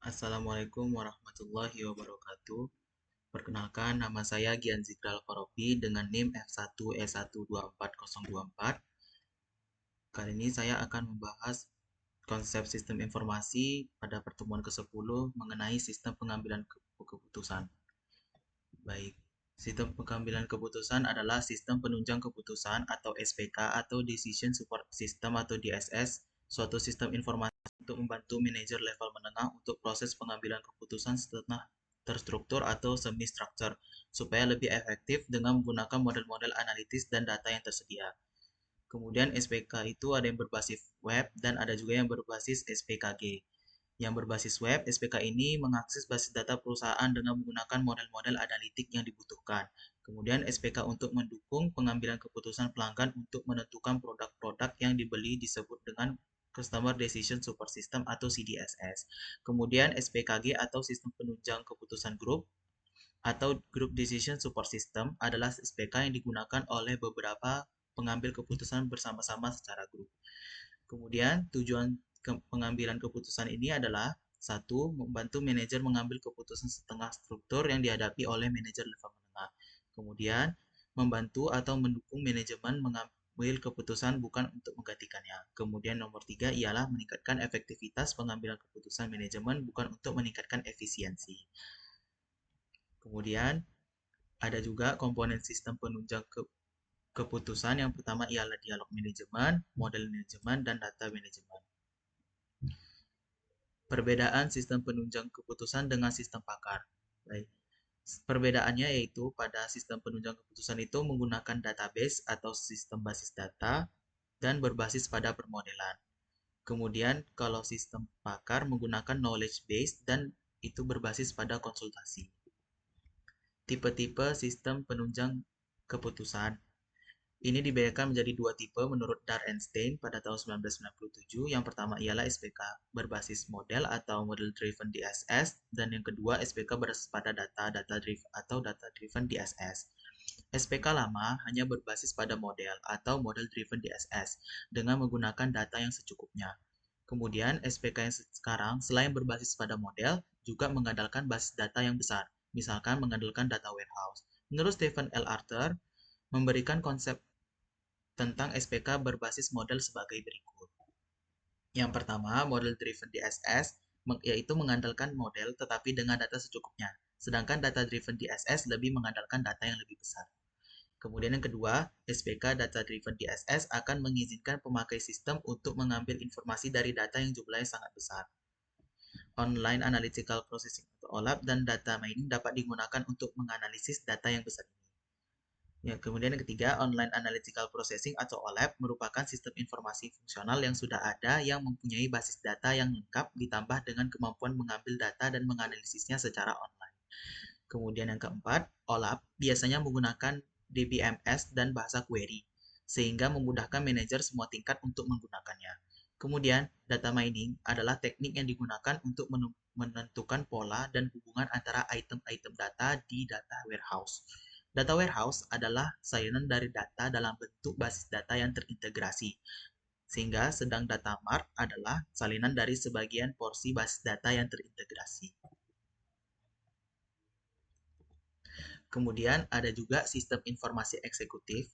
Assalamualaikum warahmatullahi wabarakatuh. Perkenalkan, nama saya Gian Zikral Farofi dengan NIM F1E12404. Kali ini saya akan membahas konsep sistem informasi pada pertemuan ke-10 mengenai sistem pengambilan keputusan. Baik, sistem pengambilan keputusan adalah sistem penunjang keputusan atau SPK atau Decision Support System atau DSS, suatu sistem informasi untuk membantu manajer level menengah untuk proses pengambilan keputusan setelah terstruktur atau semi-structure, supaya lebih efektif dengan menggunakan model-model analitis dan data yang tersedia. Kemudian SPK itu ada yang berbasis web dan ada juga yang berbasis SPKG. Yang berbasis web, SPK ini mengakses basis data perusahaan dengan menggunakan model-model analitik yang dibutuhkan. Kemudian SPK untuk mendukung pengambilan keputusan pelanggan untuk menentukan produk-produk yang dibeli disebut dengan Customer Decision Support System atau CDSS. Kemudian SPKG atau Sistem Penunjang Keputusan Grup atau Group Decision Support System adalah SPK yang digunakan oleh beberapa pengambil keputusan bersama-sama secara grup. Kemudian tujuan pengambilan keputusan ini adalah satu, membantu manajer mengambil keputusan setengah struktur yang dihadapi oleh manajer level menengah. Kemudian membantu atau mendukung manajemen mengambil keputusan bukan untuk menggantikannya. Kemudian nomor tiga ialah meningkatkan efektivitas pengambilan keputusan manajemen bukan untuk meningkatkan efisiensi. Kemudian ada juga komponen sistem penunjang keputusan. Yang pertama ialah dialog manajemen, model manajemen, dan data manajemen. Perbedaan sistem penunjang keputusan dengan sistem pakar. Baik. Perbedaannya yaitu pada sistem penunjang keputusan itu menggunakan database atau sistem basis data dan berbasis pada permodelan. Kemudian kalau sistem pakar menggunakan knowledge base dan itu berbasis pada konsultasi. Tipe-tipe sistem penunjang keputusan. Ini dibedakan menjadi dua tipe menurut Darrenstein pada tahun 1997. Yang pertama ialah SPK berbasis model atau Model Driven DSS, dan yang kedua SPK berbasis pada data driven atau Data Driven DSS. SPK lama hanya berbasis pada model atau Model Driven DSS dengan menggunakan data yang secukupnya. Kemudian SPK yang sekarang selain berbasis pada model juga mengandalkan basis data yang besar, misalkan mengandalkan data warehouse. Menurut Stephen L. Arthur, memberikan konsep tentang SPK berbasis model sebagai berikut. Yang pertama, model driven DSS yaitu mengandalkan model tetapi dengan data secukupnya. Sedangkan data driven DSS lebih mengandalkan data yang lebih besar. Kemudian yang kedua, SPK data driven DSS akan mengizinkan pemakai sistem untuk mengambil informasi dari data yang jumlahnya sangat besar. Online Analytical Processing atau OLAP dan data mining dapat digunakan untuk menganalisis data yang besar ini. Ya, kemudian yang ketiga, Online Analytical Processing atau OLAP merupakan sistem informasi fungsional yang sudah ada yang mempunyai basis data yang lengkap ditambah dengan kemampuan mengambil data dan menganalisisnya secara online. Kemudian yang keempat, OLAP biasanya menggunakan DBMS dan bahasa query, sehingga memudahkan manajer semua tingkat untuk menggunakannya. Kemudian, data mining adalah teknik yang digunakan untuk menentukan pola dan hubungan antara item-item data di data warehouse. Data warehouse adalah salinan dari data dalam bentuk basis data yang terintegrasi, sehingga sedang data mart adalah salinan dari sebagian porsi basis data yang terintegrasi. Kemudian ada juga sistem informasi eksekutif,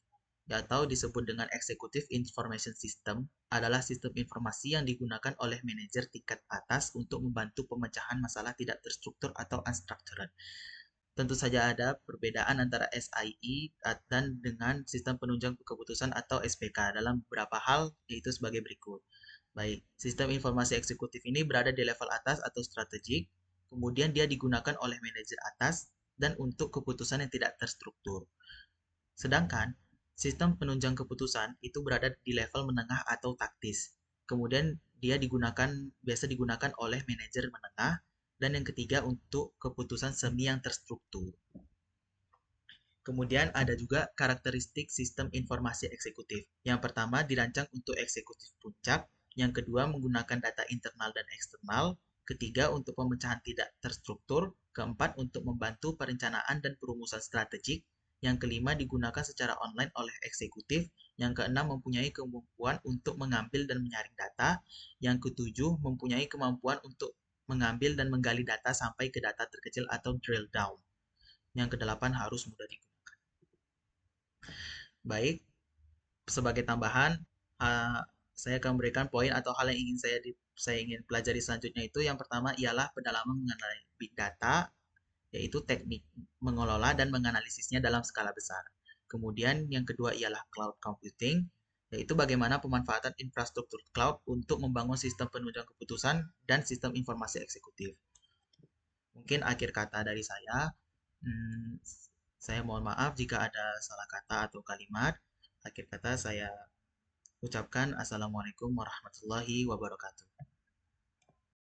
atau disebut dengan Executive Information System, adalah sistem informasi yang digunakan oleh manajer tingkat atas untuk membantu pemecahan masalah tidak terstruktur atau unstructured. Tentu saja ada perbedaan antara SIE dan dengan sistem penunjang keputusan atau SPK dalam beberapa hal, yaitu sebagai berikut. Baik, sistem informasi eksekutif ini berada di level atas atau strategik, kemudian dia digunakan oleh manajer atas dan untuk keputusan yang tidak terstruktur. Sedangkan sistem penunjang keputusan itu berada di level menengah atau taktis. Kemudian dia biasa digunakan oleh manajer menengah, dan yang ketiga untuk keputusan semi yang terstruktur. Kemudian ada juga karakteristik sistem informasi eksekutif. Yang pertama dirancang untuk eksekutif puncak, yang kedua menggunakan data internal dan eksternal, ketiga untuk pemecahan tidak terstruktur, keempat untuk membantu perencanaan dan perumusan strategik, yang kelima digunakan secara online oleh eksekutif, yang keenam mempunyai kemampuan untuk mengambil dan menyaring data, yang ketujuh mempunyai kemampuan untuk mengambil dan menggali data sampai ke data terkecil atau drill down. Yang kedelapan harus mudah digunakan. Baik, sebagai tambahan, uh, saya akan memberikan poin atau hal yang ingin saya ingin pelajari selanjutnya itu yang pertama ialah pendalaman mengenai big data, yaitu teknik mengelola dan menganalisisnya dalam skala besar. Kemudian yang kedua ialah cloud computing, yaitu bagaimana pemanfaatan infrastruktur cloud untuk membangun sistem penunjang keputusan dan sistem informasi eksekutif. Mungkin akhir kata dari saya, hmm, saya mohon maaf jika ada salah kata atau kalimat. Akhir kata saya ucapkan Assalamualaikum warahmatullahi wabarakatuh.